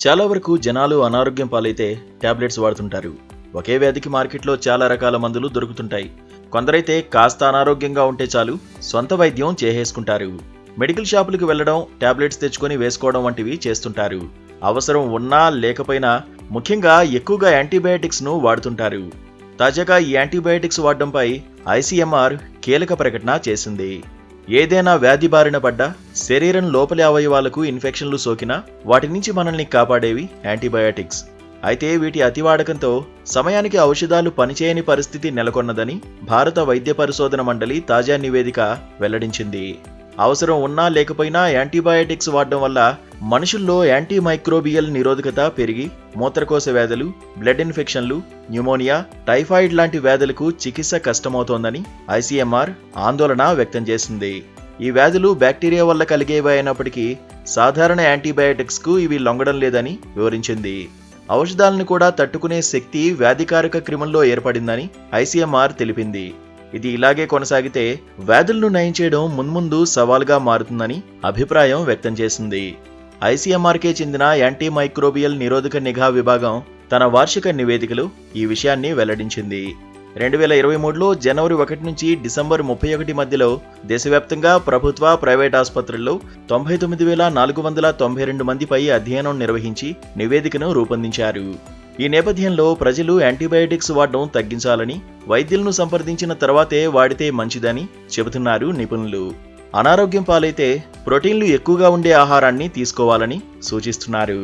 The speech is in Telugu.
చాలా వరకు జనాలు అనారోగ్యం పాలైతే టాబ్లెట్స్ వాడుతుంటారు. ఒకే వ్యాధికి మార్కెట్లో చాలా రకాల మందులు దొరుకుతుంటాయి. కొందరైతే కాస్త అనారోగ్యంగా ఉంటే చాలు సొంత వైద్యం చేసేసుకుంటారు. మెడికల్ షాపులకు వెళ్లడం, టాబ్లెట్స్ తెచ్చుకొని వేసుకోవడం వంటివి చేస్తుంటారు. అవసరం ఉన్నా లేకపోయినా ముఖ్యంగా ఎక్కువగా యాంటీబయాటిక్స్ ను వాడుతుంటారు. తాజాగా ఈ యాంటీబయాటిక్స్ వాడడంపై ఐసీఎంఆర్ కీలక ప్రకటన చేసింది. ఏదైనా వ్యాధి బారిన పడ్డా, శరీరం లోపలి అవయవాలకు ఇన్ఫెక్షన్లు సోకినా వాటి నుంచి మనల్ని కాపాడేవి యాంటీబయాటిక్స్. అయితే వీటి అతివాడకంతో సమయానికి ఔషధాలు పనిచేయని పరిస్థితి నెలకొన్నదని భారత వైద్య పరిశోధన మండలి తాజా నివేదిక వెల్లడించింది. అవసరం ఉన్నా లేకపోయినా యాంటీబయాటిక్స్ వాడడం వల్ల మనుషుల్లో యాంటీమైక్రోబియల్ నిరోధకత పెరిగి మూత్రకోశ వ్యాధులు, బ్లడ్ ఇన్ఫెక్షన్లు, న్యూమోనియా, టైఫాయిడ్ లాంటి వ్యాధులకు చికిత్స కష్టమవుతోందని ఐసీఎంఆర్ ఆందోళన వ్యక్తం చేసింది. ఈ వ్యాధులు బ్యాక్టీరియా వల్ల కలిగేవి అయినప్పటికీ సాధారణ యాంటీబయాటిక్స్ కు ఇవి లొంగడం లేదని వివరించింది. ఔషధాలను కూడా తట్టుకునే శక్తి వ్యాధికారక క్రిముల్లో ఏర్పడిందని ఐసీఎంఆర్ తెలిపింది. ఇది ఇలాగే కొనసాగితే వ్యాధులను నయం చేయడం మున్ముందు సవాల్గా మారుతుందని అభిప్రాయం వ్యక్తం చేసింది. ఐసీఎంఆర్కే చెందిన యాంటీమైక్రోబియల్ నిరోధక నిఘా విభాగం తన వార్షిక నివేదికలో ఈ విషయాన్ని వెల్లడించింది. 2023లో జనవరి 1 నుంచి డిసెంబర్ 31 మధ్యలో దేశవ్యాప్తంగా ప్రభుత్వ, ప్రైవేట్ ఆసుపత్రుల్లో 99,492 మందిపై అధ్యయనం నిర్వహించి నివేదికను రూపొందించారు. ఈ నేపథ్యంలో ప్రజలు యాంటీబయాటిక్స్ వాడడం తగ్గించాలని, వైద్యులను సంప్రదించిన తర్వాతే వాడితే మంచిదని చెబుతున్నారు నిపుణులు. అనారోగ్యం పాలైతే ప్రోటీన్లు ఎక్కువగా ఉండే ఆహారాన్ని తీసుకోవాలని సూచిస్తున్నారు.